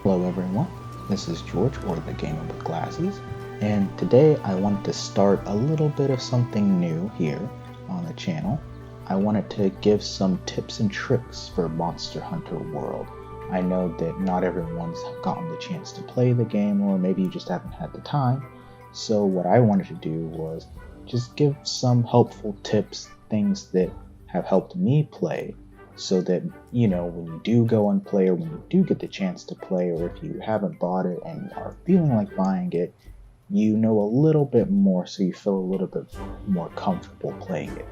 Hello everyone, this is George or the Gamer with Glasses, and today I wanted to start a little bit of something new here on the channel. I wanted to give some tips and tricks for Monster Hunter World. I know that not everyone's gotten the chance to play the game, or maybe you just haven't had the time, so what I wanted to do was just give some helpful tips, things that have helped me play so that when you do go and play, or when you do get the chance to play, or if you haven't bought it and are feeling like buying it, you know a little bit more, so you feel a little bit more comfortable playing it.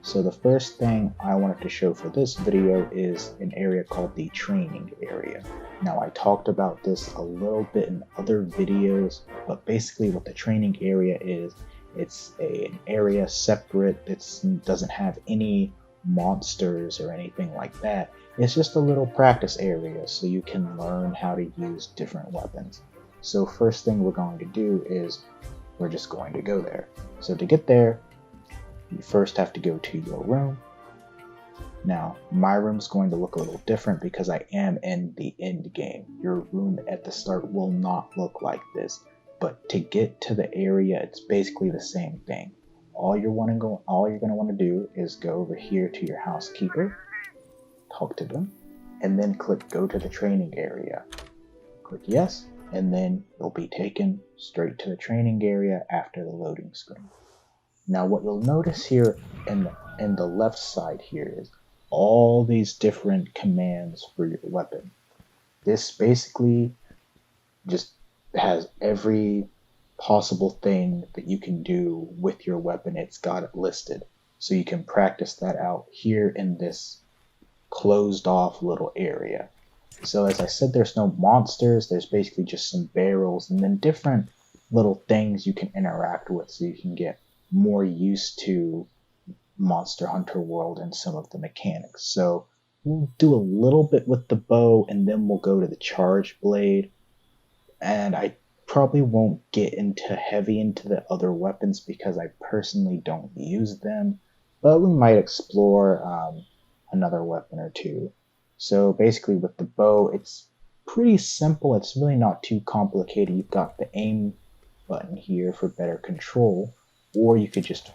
So the first thing I wanted to show for this video is an area called the training area. Now I talked about this a little bit in other videos, but basically what the training area is, it's an area separate. It doesn't have any monsters or anything like that. It's just a little practice area so you can learn how to use different weapons. So first thing we're going to do is we're just going to go there. So to get there, you first have to go to your room. Now my room's going to look a little different because I am in the end game. Your room at the start will not look like this, but to get to the area, it's basically the same thing. All you're going to want to do is go over here to your housekeeper, talk to them, and then click go to the training area. Click yes, and then you'll be taken straight to the training area after the loading screen. Now what you'll notice here in the left side here is all these different commands for your weapon. This basically just has every possible thing that you can do with your weapon. It's got it listed, so you can practice that out here in this closed off little area. So as I said, there's no monsters, there's basically just some barrels and then different little things you can interact with, so you can get more used to Monster Hunter World and some of the mechanics. So we'll do a little bit with the bow, and then we'll go to the charge blade, and I probably won't get heavy into the other weapons because I personally don't use them, but we might explore another weapon or two. So basically with the bow, it's pretty simple. It's really not too complicated. You've got the aim button here for better control, or you could just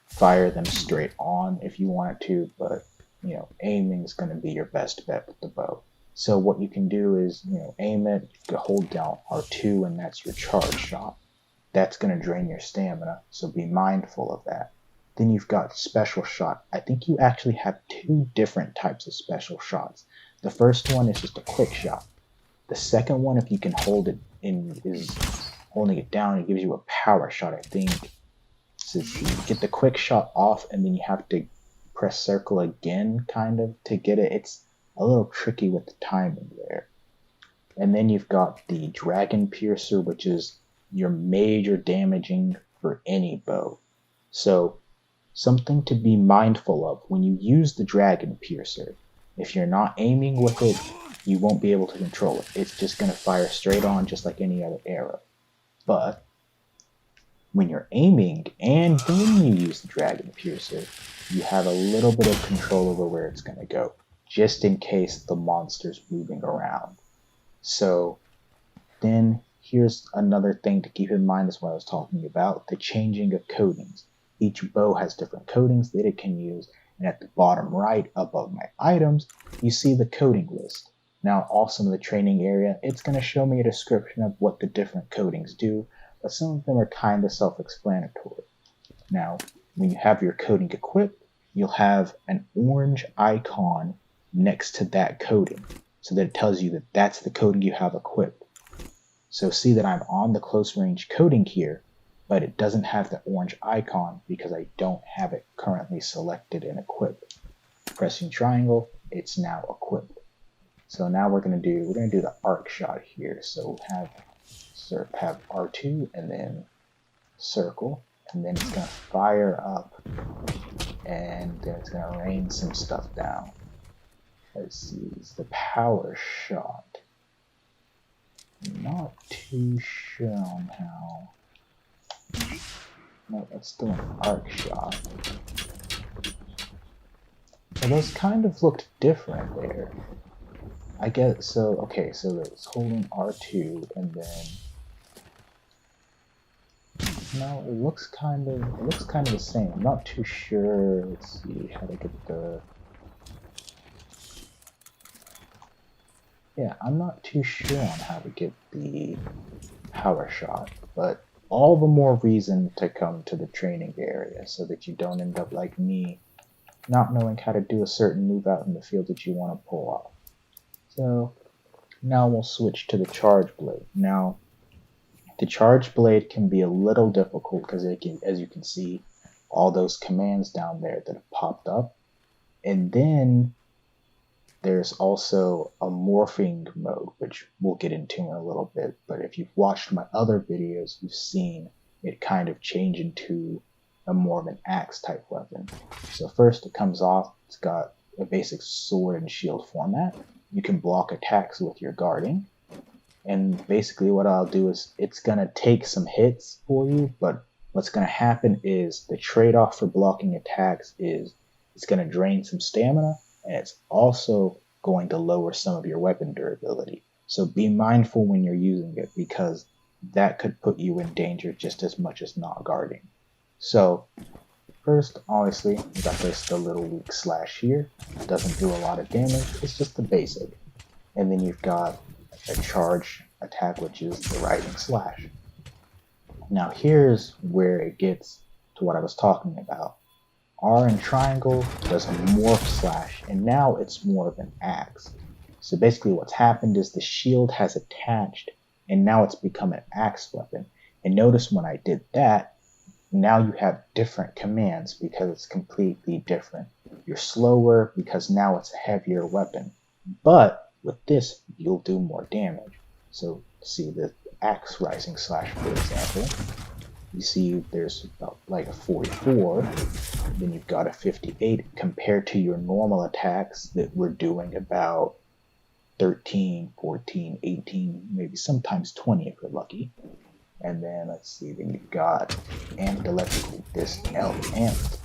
fire them straight on if you wanted to, but aiming is going to be your best bet with the bow. So what you can do is, aim it, you can hold down R2, and that's your charge shot. That's going to drain your stamina, so be mindful of that. Then you've got special shot. I think you actually have two different types of special shots. The first one is just a quick shot. The second one, if you can hold it in, is holding it down, it gives you a power shot, I think. So you get the quick shot off, and then you have to press circle again, kind of, to get it. It's a little tricky with the timing there. And then you've got the Dragon Piercer, which is your major damaging for any bow. So something to be mindful of when you use the Dragon Piercer. If you're not aiming with it, you won't be able to control it. It's just going to fire straight on just like any other arrow. But when you're aiming and then you use the Dragon Piercer, you have a little bit of control over where it's going to go, just in case the monster's moving around. So then here's another thing to keep in mind, is what I was talking about, the changing of coatings. Each bow has different coatings that it can use, and at the bottom right above my items, you see the coating list. Now also in the training area, it's going to show me a description of what the different coatings do, but some of them are kind of self-explanatory. Now, when you have your coating equipped, you'll have an orange icon next to that coating, so that it tells you that that's the coating you have equipped. So see that I'm on the close range coating here, but it doesn't have the orange icon because I don't have it currently selected and equipped. Pressing triangle, it's now equipped. So now we're going to do the arc shot here. So we'll have R2 and then circle, and then it's going to fire up, and then it's going to rain some stuff down. Let's see, it's the power shot. Not too sure on how. No, that's still an arc shot. But those kind of looked different there. I guess so. Okay, so it's holding R2, and then no, it looks kind of the same. I'm not too sure. Let's see how to get the. Yeah, I'm not too sure on how to get the power shot, but all the more reason to come to the training area so that you don't end up like me, not knowing how to do a certain move out in the field that you want to pull off. So now we'll switch to the charge blade. Now, the charge blade can be a little difficult because as you can see, all those commands down there that have popped up. And then there's also a morphing mode, which we'll get into in a little bit. But if you've watched my other videos, you've seen it kind of change into a more of an axe type weapon. So first it comes off, it's got a basic sword and shield format. You can block attacks with your guarding. And basically what I'll do is it's going to take some hits for you, but what's going to happen is the trade-off for blocking attacks is it's going to drain some stamina, and it's also going to lower some of your weapon durability. So be mindful when you're using it, because that could put you in danger just as much as not guarding. So first, obviously, you got the little weak slash here. It doesn't do a lot of damage, it's just the basic. And then you've got a charge attack, which is the rising slash. Now here's where it gets to what I was talking about. R and triangle does a morph slash, and now it's more of an axe. So basically what's happened is the shield has attached, and now it's become an axe weapon. And notice when I did that, now you have different commands because it's completely different. You're slower because now it's a heavier weapon. But with this, you'll do more damage. So see the axe rising slash, for example. You see there's about like a 44, then you've got a 58 compared to your normal attacks that we're doing about 13, 14, 18, maybe sometimes 20 if you're lucky. And then let's see, then you've got amped electrical amped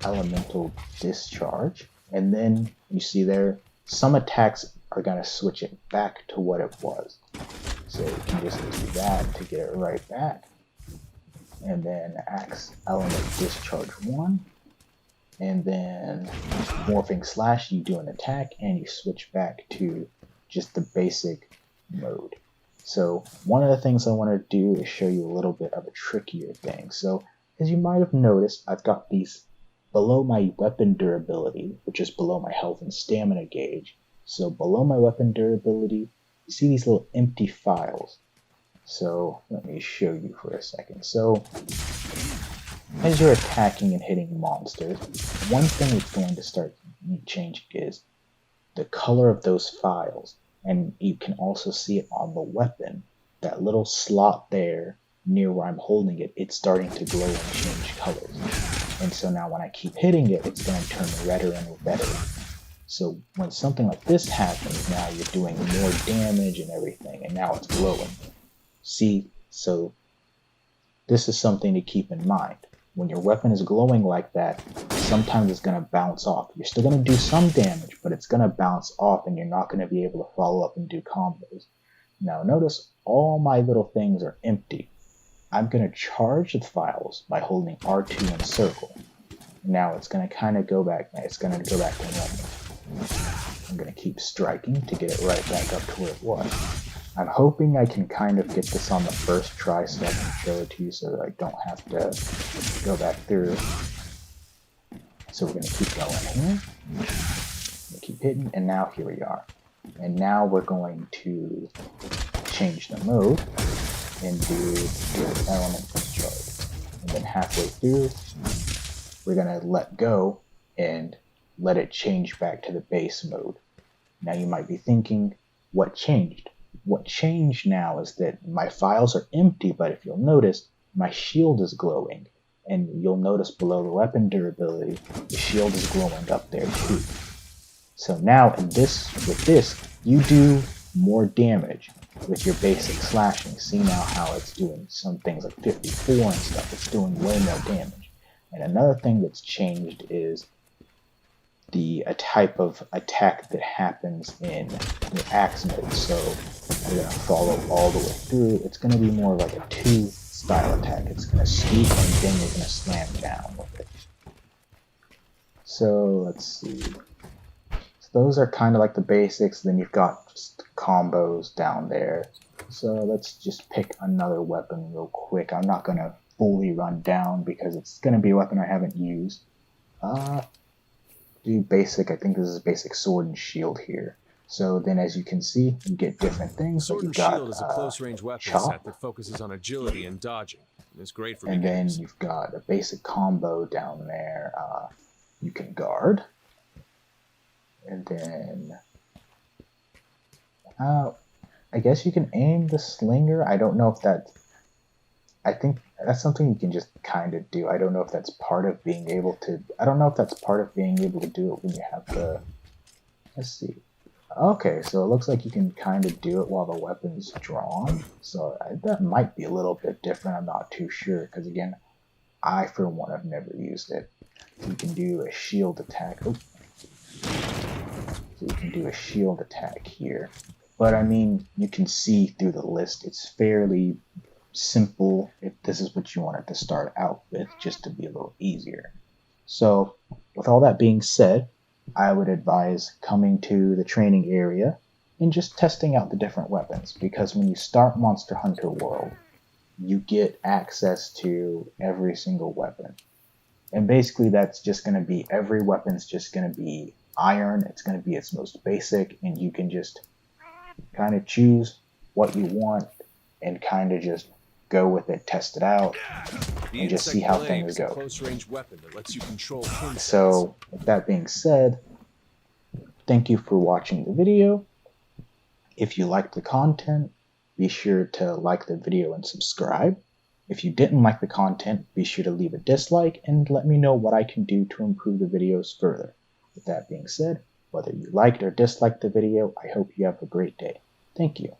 elemental discharge. And then you see there, some attacks are going to switch it back to what it was. So you can just do that to get it right back. And then axe element discharge 1. And then morphing slash, you do an attack and you switch back to just the basic mode. So one of the things I want to do is show you a little bit of a trickier thing. So as you might have noticed, I've got these below my weapon durability, which is below my health and stamina gauge. So below my weapon durability, you see these little empty files. So let me show you for a second. So as you're attacking and hitting monsters, one thing that's going to start changing is the color of those files. And you can also see it on the weapon. That little slot there near where I'm holding it, it's starting to glow and change colors. And so now when I keep hitting it, it's going to turn redder and redder. So when something like this happens, now you're doing more damage and everything, and now it's glowing. See, so this is something to keep in mind. When your weapon is glowing like that, sometimes it's going to bounce off. You're still going to do some damage, but it's going to bounce off and you're not going to be able to follow up and do combos. Now notice all my little things are empty. I'm going to charge the files by holding R2 in circle. Now it's going to kind of go back. It's going to go back to normal. I'm going to keep striking to get it right back up to where it was. I'm hoping I can kind of get this on the first try so I can show it to you so that I don't have to go back through. So we're going to keep going here. We'll keep hitting, and now here we are. And now we're going to change the mode and do the element discharge. And then halfway through, we're going to let go and let it change back to the base mode. Now you might be thinking, what changed? What changed now is that my files are empty, but if you'll notice, my shield is glowing. And you'll notice below the weapon durability, the shield is glowing up there too. So now with this, you do more damage with your basic slashing. See now how it's doing some things like 54 and stuff. It's doing way more damage. And another thing that's changed is a type of attack that happens in the axe mode. So we're going to follow all the way through. It's going to be more like a 2 style attack. It's going to scoop and then you're going to slam down with it. So let's see. So those are kind of like the basics. Then you've got just combos down there. So let's just pick another weapon real quick. I'm not going to fully run down because it's going to be a weapon I haven't used. Do basic. I think this is basic sword and shield here. So then, as you can see, you get different things. Sword and shield is a close-range weapon set that focuses on agility and dodging. It's great for beginners. And then you've got a basic combo down there. You can guard, and then I guess you can aim the slinger. I don't know if that. I think that's something you can just kind of do. I don't know if that's part of being able to. I don't know if that's part of being able to do it when you have the. Let's see. Okay, so it looks like you can kind of do it while the weapon's drawn. So that might be a little bit different. I'm not too sure because again, I for one have never used it. So you can do a shield attack. Oh. So you can do a shield attack here. But I mean, you can see through the list. It's fairly simple if this is what you wanted to start out with, just to be a little easier. So with all that being said, I would advise coming to the training area and just testing out the different weapons, because when you start Monster Hunter World, you get access to every single weapon. And basically that's just going to be, every weapon's just going to be iron, it's going to be its most basic, and you can just kind of choose what you want and kind of just go with it, test it out, and just see how things go. So, with that being said, thank you for watching the video. If you liked the content, be sure to like the video and subscribe. If you didn't like the content, be sure to leave a dislike and let me know what I can do to improve the videos further. With that being said, whether you liked or disliked the video, I hope you have a great day. Thank you.